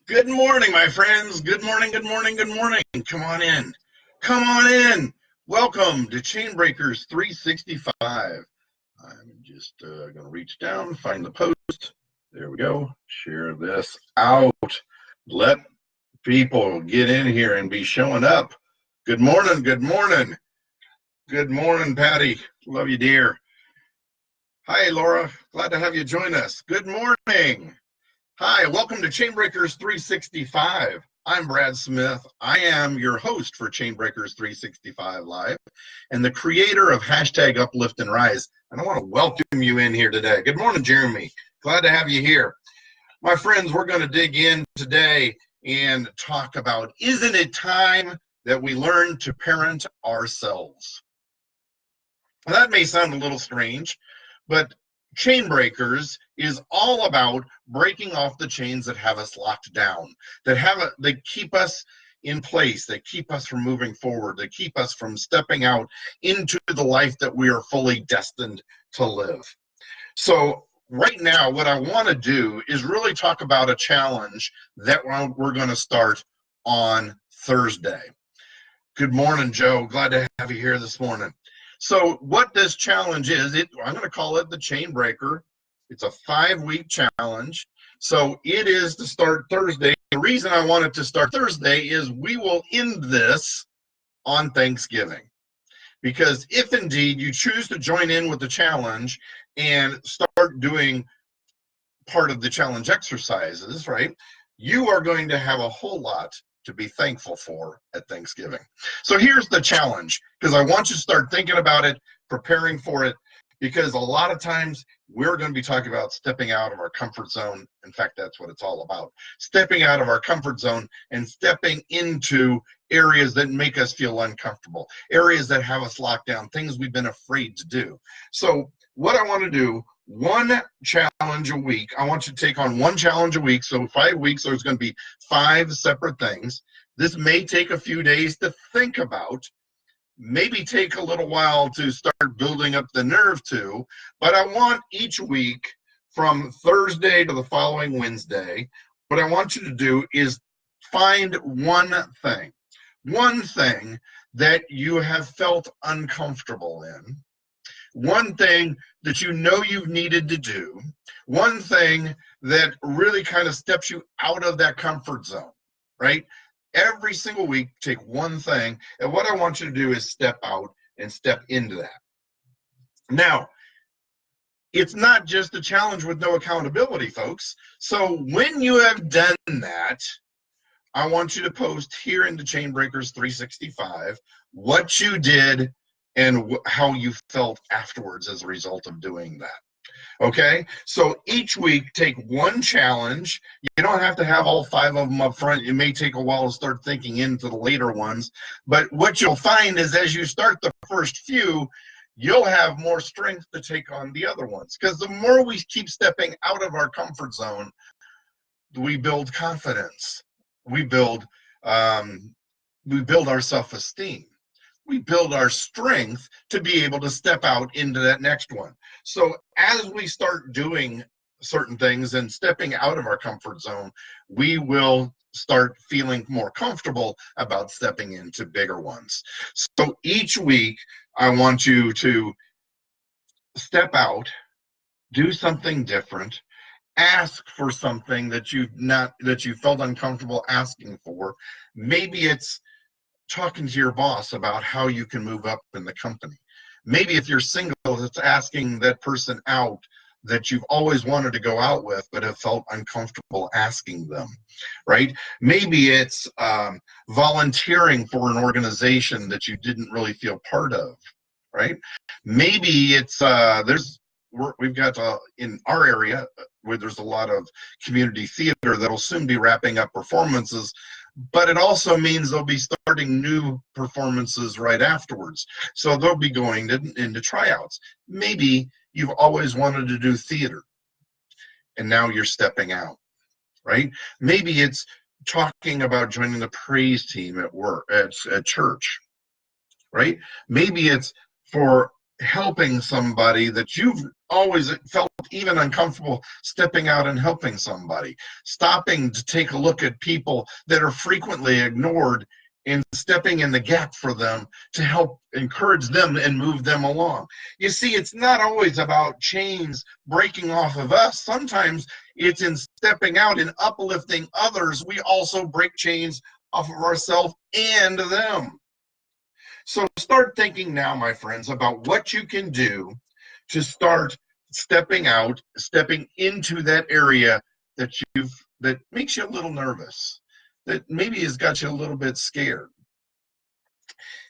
Good morning, my friends. Good morning, good morning, good morning. Come on in. Come on in. Welcome to Chainbreakers 365. I'm just going to reach down, find the post. There we go. Share this out. Let people get in here and be showing up. Good morning, good morning. Good morning, Patty. Love you, dear. Hi, Laura. Glad to have you join us. Good morning. Hi, welcome to Chainbreakers 365. I'm Brad Smith. I am your host for Chainbreakers 365 Live and the creator of hashtag Uplift and Rise. And I want to welcome you in here today. Good morning, Jeremy. Glad to have you here. My friends, we're going to dig in today and talk about, isn't it time that we learn to parent ourselves? Now, that may sound a little strange, but Chainbreakers is all about breaking off the chains that have us locked down, that keep us in place, that keep us from moving forward, that keep us from stepping out into the life that we are fully destined to live. So right now, what I want to do is really talk about a challenge that we're going to start on Thursday. Good morning, Joe. Glad to have you here this morning. So what this challenge is, I'm going to call it the Chainbreaker. It's a 5-week challenge. So it is to start Thursday. The reason I wanted to start Thursday is we will end this on Thanksgiving. Because if indeed you choose to join in with the challenge and start doing part of the challenge exercises, right, you are going to have a whole lot to be thankful for at Thanksgiving. So here's the challenge, because I want you to start thinking about it, preparing for it, because a lot of times we're going to be talking about stepping out of our comfort zone. In fact, that's what it's all about. Stepping out of our comfort zone and stepping into areas that make us feel uncomfortable, areas that have us locked down, things we've been afraid to do. So what I want to do, one challenge a week. I want you to take on one challenge a week. So 5 weeks, there's going to be 5 separate things. This may take a few days to think about, maybe take a little while to start building up the nerve to, but I want each week from Thursday to the following Wednesday, what I want you to do is find one thing that you have felt uncomfortable in, one thing that you know you've needed to do, one thing that really kind of steps you out of that comfort zone, right? Every single week, take one thing, and what I want you to do is step out and step into that. Now, it's not just a challenge with no accountability, folks. So when you have done that, I want you to post here in the Chainbreakers 365 what you did and how you felt afterwards as a result of doing that. Okay, so each week take one challenge. You don't have to have all 5 of them up front. It may take a while to start thinking into the later ones, but what you'll find is as you start the first few, you'll have more strength to take on the other ones, because the more we keep stepping out of our comfort zone, we build confidence, we build our self-esteem, we build our strength to be able to step out into that next one. So as we start doing certain things and stepping out of our comfort zone, we will start feeling more comfortable about stepping into bigger ones. So each week, I want you to step out, do something different, ask for something that you felt uncomfortable asking for. Maybe it's talking to your boss about how you can move up in the company. Maybe if you're single, it's asking that person out that you've always wanted to go out with but have felt uncomfortable asking them, right? Maybe it's volunteering for an organization that you didn't really feel part of, right? Maybe it's we've got in our area where there's a lot of community theater that'll soon be wrapping up performances, but it also means they'll be starting new performances right afterwards. So they'll be going into tryouts. Maybe you've always wanted to do theater and now you're stepping out, right? Maybe it's talking about joining the praise team at work, at church, right? Maybe it's for helping somebody that you've always felt even uncomfortable stepping out and helping somebody, stopping to take a look at people that are frequently ignored and stepping in the gap for them to help encourage them and move them along. You see, it's not always about chains breaking off of us. Sometimes it's in stepping out and uplifting others. We also break chains off of ourselves and them. So start thinking now, my friends, about what you can do to start stepping out, stepping into that area that makes you a little nervous, that maybe has got you a little bit scared.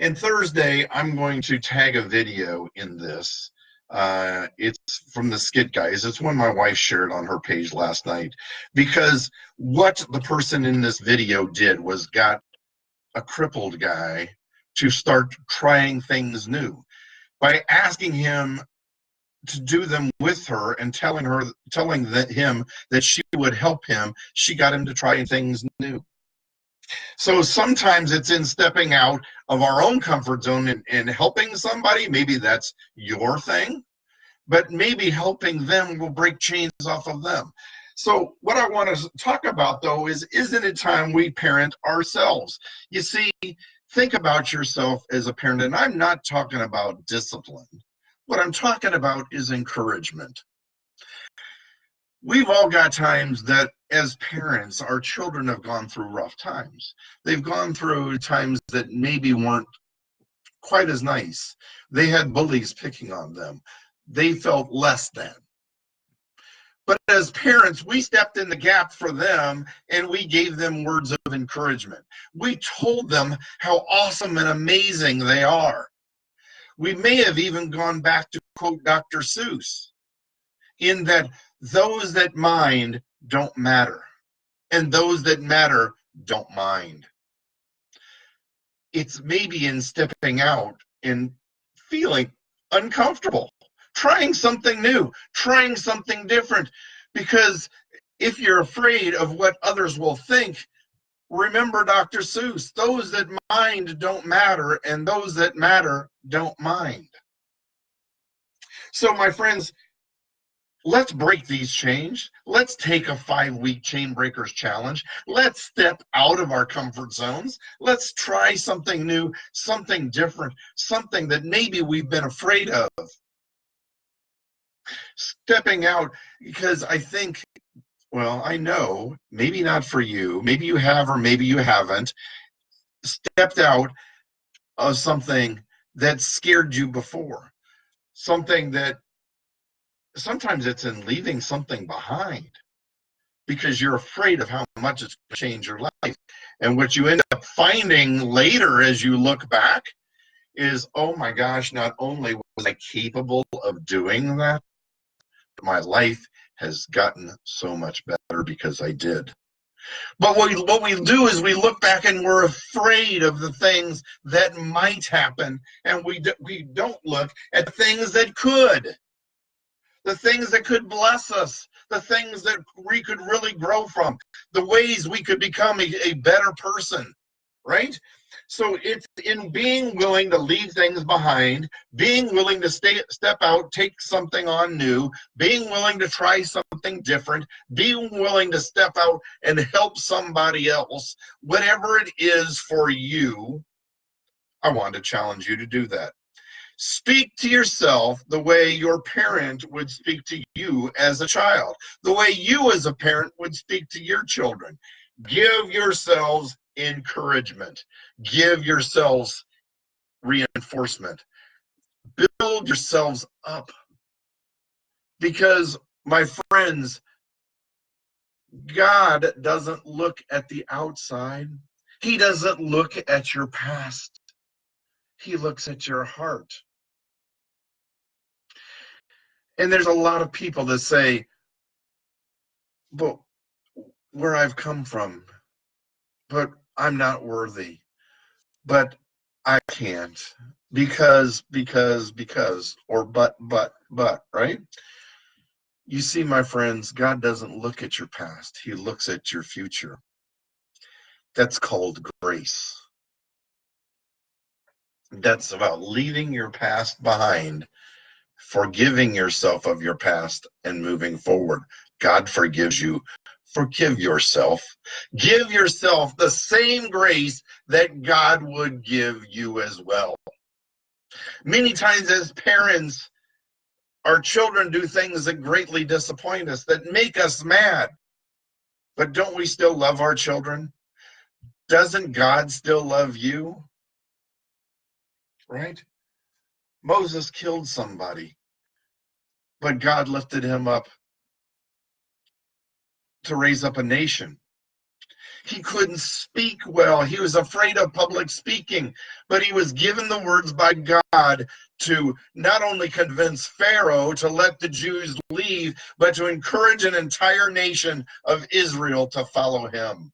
And Thursday, I'm going to tag a video in this. It's from the Skit Guys. It's one my wife shared on her page last night, because what the person in this video did was got a crippled guy to start trying things new by asking him to do them with her and telling him that she would help him. She got him to try things new. So sometimes it's in stepping out of our own comfort zone and helping somebody. Maybe that's your thing, but maybe helping them will break chains off of them. So what I want to talk about, though, is, isn't it time we parent ourselves? You see, think about yourself as a parent, and I'm not talking about discipline. What I'm talking about is encouragement. We've all got times that as parents, our children have gone through rough times. They've gone through times that maybe weren't quite as nice. They had bullies picking on them. They felt less than. But as parents, we stepped in the gap for them and we gave them words of encouragement. We told them how awesome and amazing they are. We may have even gone back to quote Dr. Seuss, in that those that mind don't matter, and those that matter don't mind. It's maybe in stepping out and feeling uncomfortable, trying something new, trying something different, because if you're afraid of what others will think, remember Dr. Seuss, those that mind don't matter, and those that matter don't mind. So my friends, let's break these chains. Let's take a 5-week Chainbreakers challenge. Let's step out of our comfort zones. Let's try something new, something different, something that maybe we've been afraid of. Stepping out, because I think, well, I know, maybe not for you, maybe you have or maybe you haven't, stepped out of something that scared you before, something that sometimes it's in leaving something behind because you're afraid of how much it's going to change your life. And what you end up finding later as you look back is, oh my gosh, not only was I capable of doing that, but my life has gotten so much better because I did. But what we do is we look back and we're afraid of the things that might happen, and we don't look at the things that could. The things that could bless us, the things that we could really grow from, the ways we could become a better person, right? So it's in being willing to leave things behind, being willing to step out, take something on new, being willing to try something different, being willing to step out and help somebody else, whatever it is for you. I want to challenge you to do that. Speak to yourself the way your parent would speak to you as a child, the way you as a parent would speak to your children. Give yourselves encouragement. Give yourselves reinforcement. Build yourselves up. Because, my friends, God doesn't look at the outside. He doesn't look at your past. He looks at your heart. And there's a lot of people that say, but where I've come from, but I'm not worthy, but I can't because, or but, right? You see, my friends, God doesn't look at your past. He looks at your future. That's called grace. That's about leaving your past behind, forgiving yourself of your past, and moving forward. God forgives you. Forgive yourself. Give yourself the same grace that God would give you as well. Many times as parents, our children do things that greatly disappoint us, that make us mad. But don't we still love our children? Doesn't God still love you? Right? Moses killed somebody, but God lifted him up to raise up a nation. He couldn't speak well. He was afraid of public speaking, but he was given the words by God to not only convince Pharaoh to let the Jews leave, but to encourage an entire nation of Israel to follow him.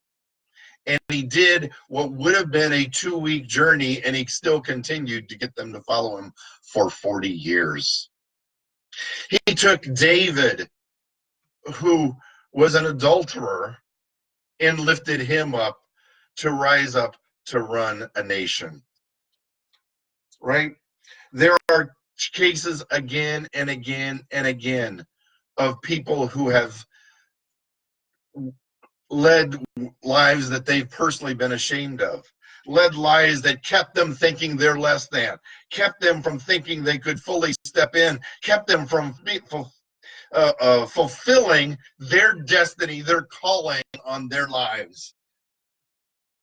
And he did what would have been a 2-week journey, and he still continued to get them to follow him for 40 years. He took David, who was an adulterer, and lifted him up to rise up to run a nation. Right? There are cases again and again and again of people who have led lives that they've personally been ashamed of, led lives that kept them thinking they're less than, kept them from thinking they could fully step in, kept them from fulfilling their destiny, their calling on their lives.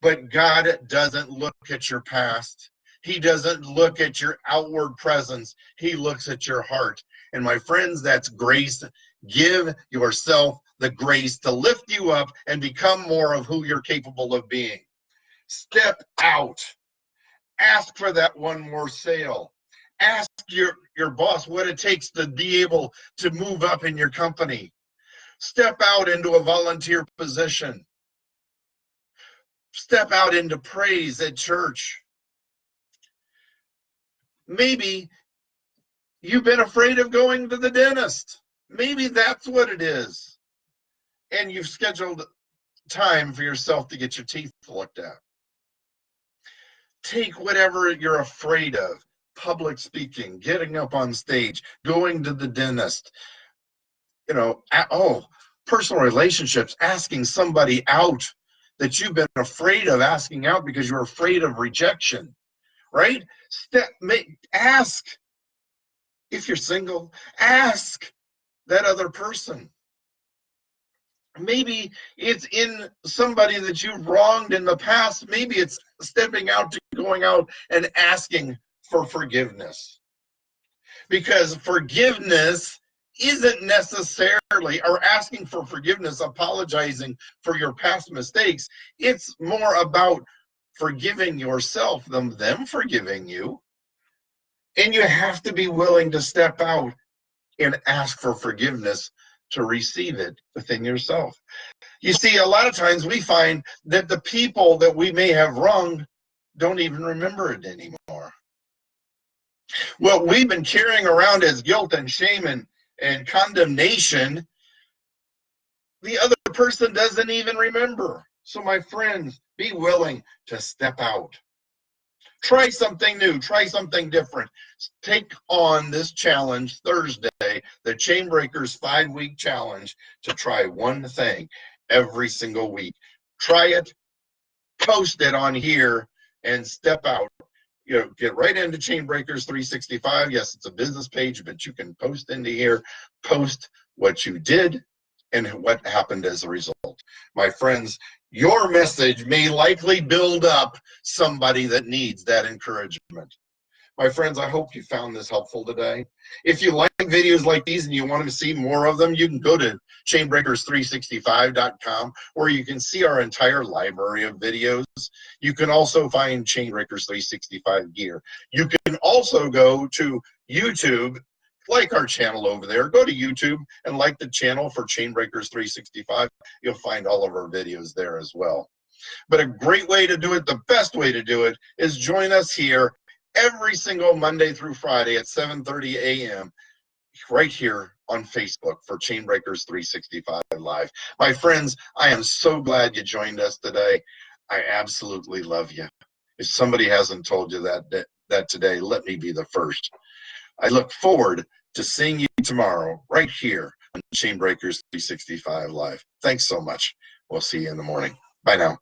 But God doesn't look at your past. He doesn't look at your outward presence. He looks at your heart. And my friends, that's grace. Give yourself the grace to lift you up and become more of who you're capable of being. Step out. Ask for that one more sale. Ask your boss what it takes to be able to move up in your company. Step out into a volunteer position. Step out into praise at church. Maybe you've been afraid of going to the dentist. Maybe that's what it is. And you've scheduled time for yourself to get your teeth looked at. Take whatever you're afraid of. Public speaking, getting up on stage, going to the dentist, personal relationships, asking somebody out that you've been afraid of asking out because you're afraid of rejection, right? Ask. If you're single, ask that other person. Maybe it's in somebody that you've wronged in the past. Maybe it's stepping out to going out and asking for forgiveness. Because forgiveness isn't necessarily, or asking for forgiveness, apologizing for your past mistakes. It's more about forgiving yourself than them forgiving you. And you have to be willing to step out and ask for forgiveness to receive it within yourself. You see, a lot of times we find that the people that we may have wronged don't even remember it anymore. What we've been carrying around as guilt and shame and condemnation, the other person doesn't even remember. So my friends, be willing to step out. Try something new. Try something different. Take on this challenge Thursday, the Chainbreakers 5-week challenge, to try one thing every single week. Try it, post it on here, and step out. Get right into Chainbreakers 365. Yes, it's a business page, but you can post into here, post what you did and what happened as a result. My friends, your message may likely build up somebody that needs that encouragement. My friends, I hope you found this helpful today. If you like videos like these and you want to see more of them, you can go to chainbreakers365.com, where you can see our entire library of videos. You can also find Chainbreakers 365 gear. You can also go to YouTube, like our channel over there. Go to YouTube and like the channel for Chainbreakers 365. You'll find all of our videos there as well. But a great way to do it, the best way to do it, is join us here every single Monday through Friday at 7:30 a.m. right here on Facebook for Chainbreakers 365 Live. My friends, I am so glad you joined us today. I absolutely love you. If somebody hasn't told you that that today. Let me be the first. I look forward to seeing you tomorrow right here on Chainbreakers 365 Live. Thanks so much. We'll see you in the morning. Bye now.